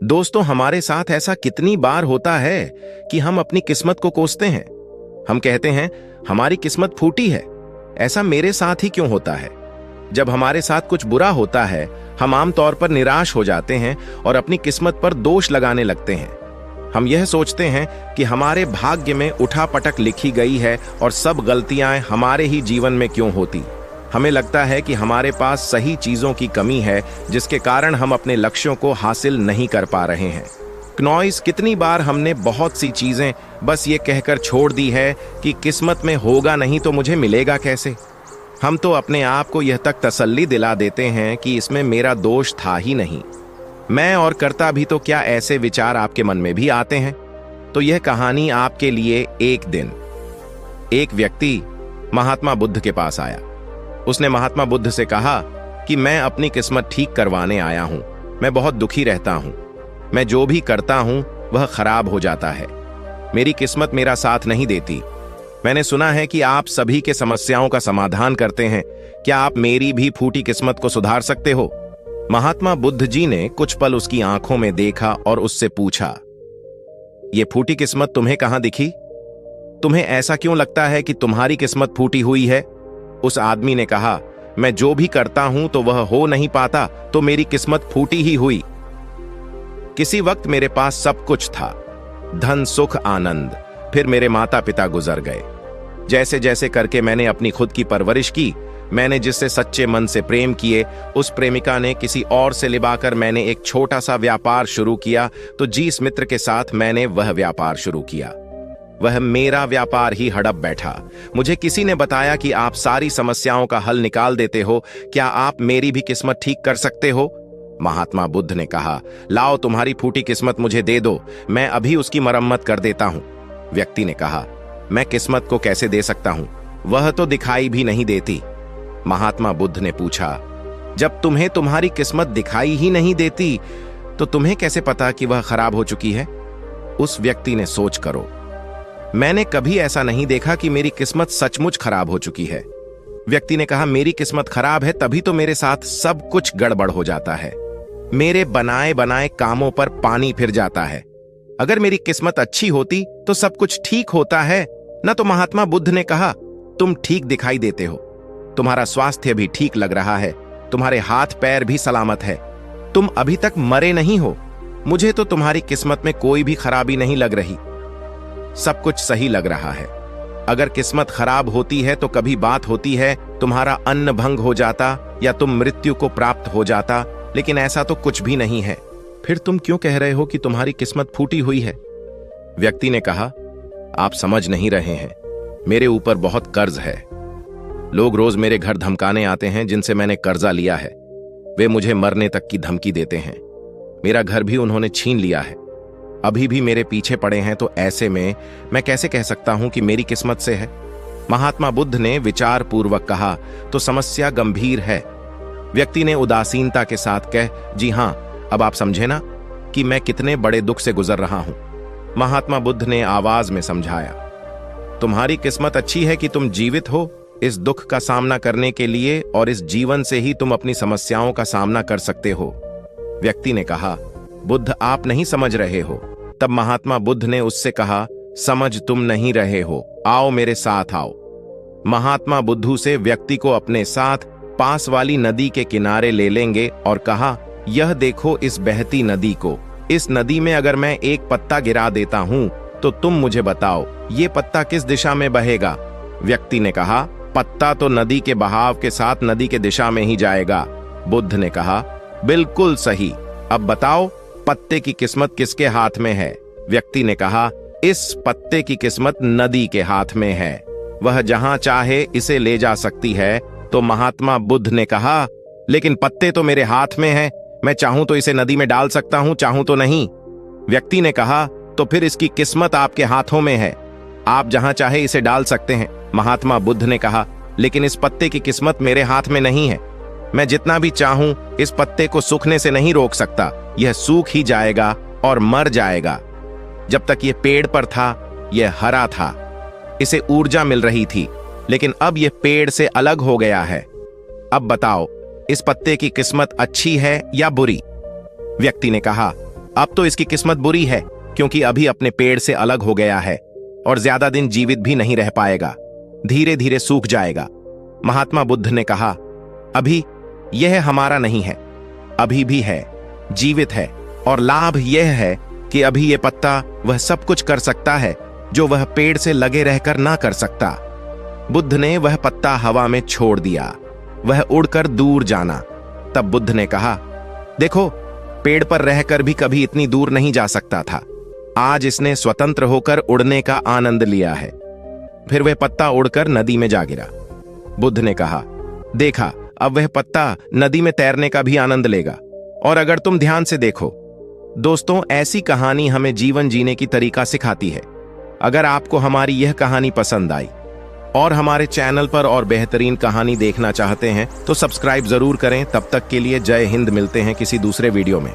दोस्तों, हमारे साथ ऐसा कितनी बार होता है कि हम अपनी किस्मत को कोसते हैं। हम कहते हैं हमारी किस्मत फूटी है, ऐसा मेरे साथ ही क्यों होता है। जब हमारे साथ कुछ बुरा होता है, हम आमतौर पर निराश हो जाते हैं और अपनी किस्मत पर दोष लगाने लगते हैं। हम यह सोचते हैं कि हमारे भाग्य में उठापटक लिखी गई है और सब गलतियां हमारे ही जीवन में क्यों होती। हमें लगता है कि हमारे पास सही चीजों की कमी है, जिसके कारण हम अपने लक्ष्यों को हासिल नहीं कर पा रहे हैं। क्नॉइस, कितनी बार हमने बहुत सी चीजें बस ये कहकर छोड़ दी है कि किस्मत में होगा नहीं तो मुझे मिलेगा कैसे। हम तो अपने आप को यह तक तसल्ली दिला देते हैं कि इसमें मेरा दोष था ही नहीं, मैं और करता भी। तो क्या ऐसे विचार आपके मन में भी आते हैं? तो यह कहानी आपके लिए। एक दिन एक व्यक्ति महात्मा बुद्ध के पास आया। उसने महात्मा बुद्ध से कहा कि मैं अपनी किस्मत ठीक करवाने आया हूं। मैं बहुत दुखी रहता हूं। मैं जो भी करता हूं वह खराब हो जाता है। मेरी किस्मत मेरा साथ नहीं देती। मैंने सुना है कि आप सभी के समस्याओं का समाधान करते हैं। क्या आप मेरी भी फूटी किस्मत को सुधार सकते हो? महात्मा बुद्ध जी ने कुछ पल उसकी आंखों में देखा और उससे पूछा, ये फूटी किस्मत तुम्हें कहां दिखी? तुम्हें ऐसा क्यों लगता है कि तुम्हारी किस्मत फूटी हुई है? उस आदमी ने कहा, मैं जो भी करता हूं तो वह हो नहीं पाता, तो मेरी किस्मत फूटी ही हुई। किसी वक्त मेरे पास सब कुछ था, धन, सुख, आनंद। फिर मेरे माता पिता गुजर गए। जैसे जैसे करके मैंने अपनी खुद की परवरिश की। मैंने जिससे सच्चे मन से प्रेम किए, उस प्रेमिका ने किसी और से लिबाकर मैंने एक छोटा सा व्यापार शुरू किया। तो जिस मित्र के साथ मैंने वह व्यापार शुरू किया, वह मेरा व्यापार ही हड़प बैठा। मुझे किसी ने बताया कि आप सारी समस्याओं का हल निकाल देते हो। क्या आप मेरी भी किस्मत ठीक कर सकते हो? महात्मा बुद्ध ने कहा, लाओ तुम्हारी फूटी किस्मत मुझे दे दो, मैं अभी उसकी मरम्मत कर देता हूं। व्यक्ति ने कहा, मैं किस्मत को कैसे दे सकता हूं? वह तो दिखाई भी नहीं देती। महात्मा बुद्ध ने पूछा, जब तुम्हें तुम्हारी किस्मत दिखाई ही नहीं देती तो तुम्हें कैसे पता कि वह खराब हो चुकी है? उस व्यक्ति ने सोच करो, मैंने कभी ऐसा नहीं देखा कि मेरी किस्मत सचमुच खराब हो चुकी है। व्यक्ति ने कहा, मेरी किस्मत खराब है तभी तो मेरे साथ सब कुछ गड़बड़ हो जाता है। मेरे बनाए बनाए कामों पर पानी फिर जाता है। अगर मेरी किस्मत अच्छी होती तो सब कुछ ठीक होता है ना। तो महात्मा बुद्ध ने कहा, तुम ठीक दिखाई देते हो, तुम्हारा स्वास्थ्य भी ठीक लग रहा है, तुम्हारे हाथ पैर भी सलामत है, तुम अभी तक मरे नहीं हो। मुझे तो तुम्हारी किस्मत में कोई भी खराबी नहीं लग रही, सब कुछ सही लग रहा है। अगर किस्मत खराब होती है तो कभी बात होती है तुम्हारा अन्न भंग हो जाता या तुम मृत्यु को प्राप्त हो जाता, लेकिन ऐसा तो कुछ भी नहीं है। फिर तुम क्यों कह रहे हो कि तुम्हारी किस्मत फूटी हुई है? व्यक्ति ने कहा, आप समझ नहीं रहे हैं, मेरे ऊपर बहुत कर्ज है। लोग रोज मेरे घर धमकाने आते हैं जिनसे मैंने कर्जा लिया है। वे मुझे मरने तक की धमकी देते हैं। मेरा घर भी उन्होंने छीन लिया है, अभी भी मेरे पीछे पड़े हैं। तो ऐसे में मैं कैसे कह सकता हूं कि मेरी किस्मत से है? महात्मा बुद्ध ने विचार पूर्वक कहा, तो समस्या गंभीर है। व्यक्ति ने उदासीनता के साथ कह, जी हां, अब आप समझे ना कि मैं कितने बड़े दुख से गुजर रहा हूं। महात्मा बुद्ध ने आवाज में समझाया, तुम्हारी किस्मत अच्छी है कि तुम जीवित हो इस दुख का सामना करने के लिए, और इस जीवन से ही तुम अपनी समस्याओं का सामना कर सकते हो। व्यक्ति ने कहा, बुद्ध आप नहीं समझ रहे हो। तब महात्मा बुद्ध ने उससे कहा, समझ तुम नहीं रहे हो, आओ मेरे साथ आओ। महात्मा बुद्धू से व्यक्ति को अपने साथ पास वाली नदी के किनारे ले लेंगे और कहा, यह देखो इस बहती नदी को। इस नदी में अगर मैं एक पत्ता गिरा देता हूं तो तुम मुझे बताओ ये पत्ता किस दिशा में बहेगा? व्यक्ति ने कहा, पत्ता तो नदी के बहाव के साथ नदी के दिशा में ही जाएगा। बुद्ध ने कहा, बिल्कुल सही। अब बताओ पत्ते की किस्मत किसके हाथ में है? व्यक्ति ने कहा, इस पत्ते की किस्मत नदी के हाथ में है, वह जहां चाहे इसे ले जा सकती है। तो महात्मा बुद्ध ने कहा, लेकिन पत्ते तो मेरे हाथ में है, मैं चाहूं तो इसे नदी में डाल सकता हूं, चाहूं तो नहीं। व्यक्ति ने कहा, तो फिर इसकी किस्मत आपके हाथों में है, आप जहां चाहे इसे डाल सकते हैं। महात्मा बुद्ध ने कहा, लेकिन इस पत्ते की किस्मत मेरे हाथ में नहीं है, मैं जितना भी चाहूं इस पत्ते को सूखने से नहीं रोक सकता, यह सूख ही जाएगा और मर जाएगा। जब तक यह पेड़ पर था यह हरा था, इसे ऊर्जा मिल रही थी, लेकिन अब यह पेड़ से अलग हो गया है। अब बताओ इस पत्ते की किस्मत अच्छी है या बुरी? व्यक्ति ने कहा, अब तो इसकी किस्मत बुरी है, क्योंकि अभी अपने पेड़ से अलग हो गया है और ज्यादा दिन जीवित भी नहीं रह पाएगा, धीरे धीरे सूख जाएगा। महात्मा बुद्ध ने कहा, अभी यह हमारा नहीं है, अभी भी है, जीवित है, और लाभ यह है कि अभी यह पत्ता वह सब कुछ कर सकता है जो वह पेड़ से लगे रहकर ना कर सकता। बुद्ध ने वह पत्ता हवा में छोड़ दिया, वह उड़कर दूर जाना। तब बुद्ध ने कहा, देखो, पेड़ पर रहकर भी कभी इतनी दूर नहीं जा सकता था, आज इसने स्वतंत्र होकर उड़ने का आनंद लिया है। फिर वह पत्ता उड़कर नदी में जा गिरा। बुद्ध ने कहा, देखा, अब वह पत्ता नदी में तैरने का भी आनंद लेगा। और अगर तुम ध्यान से देखो दोस्तों, ऐसी कहानी हमें जीवन जीने की तरीका सिखाती है। अगर आपको हमारी यह कहानी पसंद आई और हमारे चैनल पर और बेहतरीन कहानी देखना चाहते हैं तो सब्सक्राइब जरूर करें। तब तक के लिए जय हिंद, मिलते हैं किसी दूसरे वीडियो में।